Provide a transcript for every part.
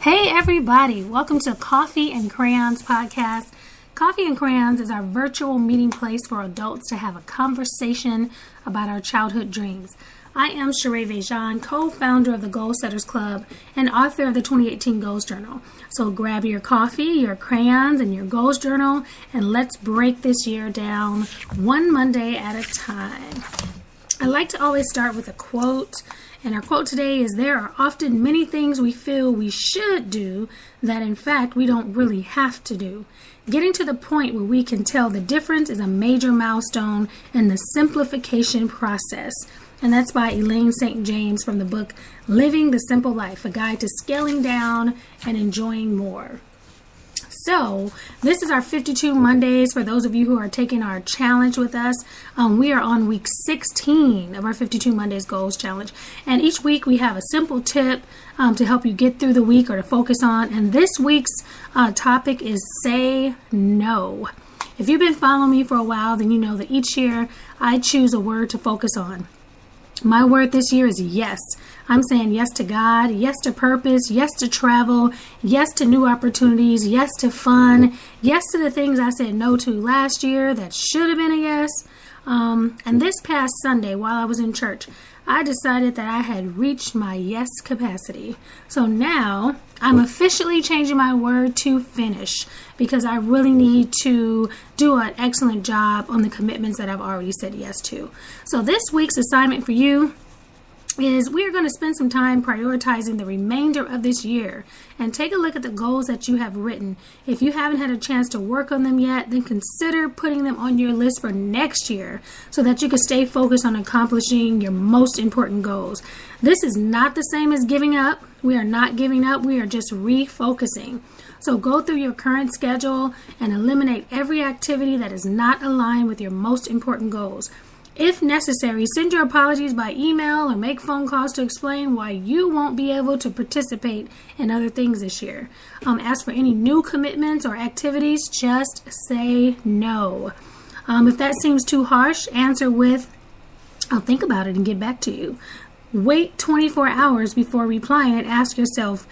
Hey everybody, welcome to Coffee and Crayons podcast. Coffee and Crayons is our virtual meeting place for adults to have a conversation about our childhood dreams. I am Sherea VéJauan, co-founder of the Goal Setters Club and author of the 2018 Goals Journal. So grab your coffee, your crayons, and your Goals Journal, and let's break this year down one Monday at a time. I like to always start with a quote. And our quote today is, there are often many things we feel we should do that in fact we don't really have to do. Getting to the point where we can tell the difference is a major milestone in the simplification process. And that's by Elaine St. James from the book Living the Simple Life, a guide to scaling down and enjoying more. So this is our 52 Mondays for those of you who are taking our challenge with us. We are on week 16 of our 52 Mondays Goals Challenge. And each week we have a simple tip to help you get through the week or to focus on. And this week's topic is say no. If you've been following me for a while, then you know that each year I choose a word to focus on. My word this year is yes. I'm saying yes to God, yes to purpose, yes to travel, yes to new opportunities, yes to fun, yes to the things I said no to last year that should have been a yes. And this past Sunday, while I was in church, I decided that I had reached my yes capacity. So now I'm officially changing my word to finish because I really need to do an excellent job on the commitments that I've already said yes to. So this week's assignment for you is we are going to spend some time prioritizing the remainder of this year and take a look at the goals that you have written. If you haven't had a chance to work on them yet, then consider putting them on your list for next year so that you can stay focused on accomplishing your most important goals. This is not the same as giving up. We are not giving up. We are just refocusing. So go through your current schedule and eliminate every activity that is not aligned with your most important goals. If necessary, send your apologies by email or make phone calls to explain why you won't be able to participate in other things this year. As for any new commitments or activities, just say no. If that seems too harsh, answer with, I'll think about it and get back to you. Wait 24 hours before replying and ask yourself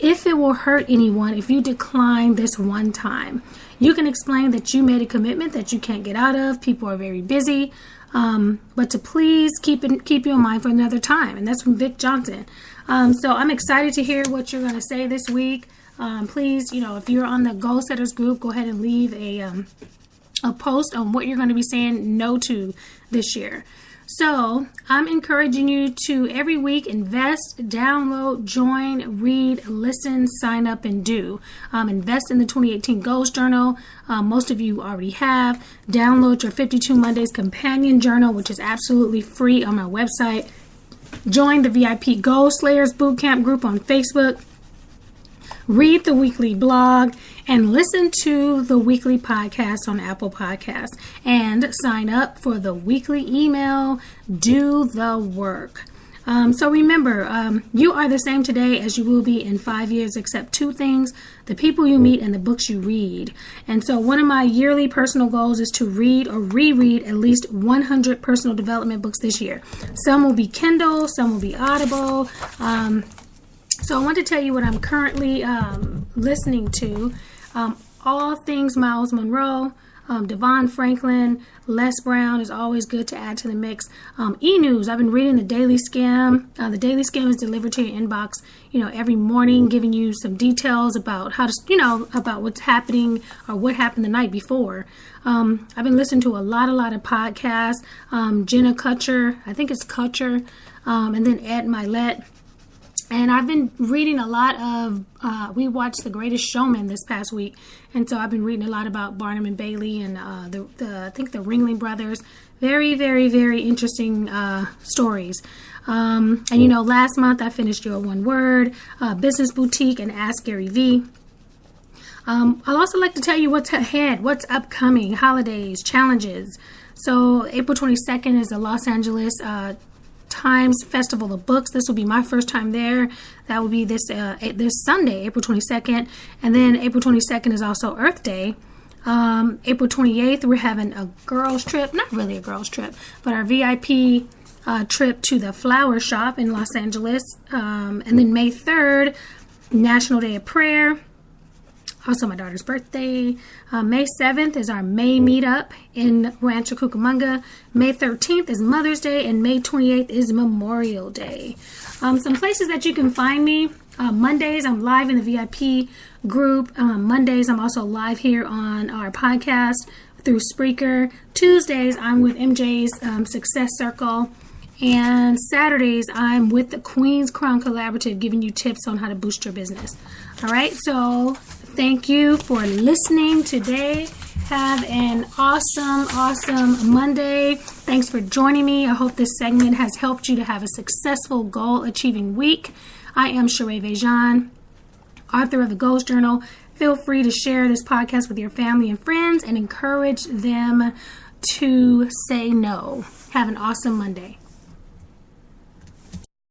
if it will hurt anyone if you decline this one time. You can explain that you made a commitment that you can't get out of. People are very busy. But to please keep you in mind for another time. And that's from Vic Johnson. So I'm excited to hear what you're going to say this week. Please, if you're on the Goal Setters group, go ahead and leave a post on what you're going to be saying no to this year. So I'm encouraging you to every week invest, download, join, read, listen, sign up, and do. Invest in the 2018 Goals Journal. Most of you already have. Download your 52 Mondays Companion Journal, which is absolutely free on my website. Join the VIP Goal Slayers Bootcamp group on Facebook. Read the weekly blog and listen to the weekly podcast on Apple Podcasts and sign up for the weekly email. Do the work. So remember, you are the same today as you will be in 5 years, except two things: the people you meet and the books you read. And so one of my yearly personal goals is to read or reread at least 100 personal development books this year. Some will be Kindle, some will be Audible. So I want to tell you what I'm currently listening to. All things Miles Monroe, Devon Franklin, Les Brown is always good to add to the mix. E-News, I've been reading The Daily Scam. The Daily Scam is delivered to your inbox, every morning, giving you some details about how to, about what's happening or what happened the night before. I've been listening to a lot of podcasts. Jenna Kutcher, I think it's Kutcher, and then Ed Milet. And I've been reading a lot of, we watched The Greatest Showman this past week. And so I've been reading a lot about Barnum and Bailey and I think the Ringling Brothers. Very, very, very interesting stories. And last month I finished Your One Word, Business Boutique, and Ask Gary V. I'll also like to tell you what's ahead, what's upcoming, holidays, challenges. So April 22nd is the Los Angeles Times Festival of Books. This will be my first time there. That will be this Sunday, April 22nd. And then April 22nd is also Earth Day. April 28th, we're having a girls trip. Not really a girls trip, but our VIP trip to the flower shop in Los Angeles. And then May 3rd, National Day of Prayer. Also my daughter's birthday. May 7th is our May meetup in Rancho Cucamonga. May 13th is Mother's Day, and May 28th is Memorial Day. Some places that you can find me. Mondays, I'm live in the VIP group. Mondays, I'm also live here on our podcast through Spreaker. Tuesdays, I'm with MJ's Success Circle. And Saturdays, I'm with the Queen's Crown Collaborative, giving you tips on how to boost your business. All right, so thank you for listening today. Have an awesome Monday. Thanks for joining me. I hope this segment has helped you to have a successful goal-achieving week. I am Sherea VéJauan, author of the Goals Journal. Feel free to share this podcast with your family and friends and encourage them to say no. Have an awesome Monday.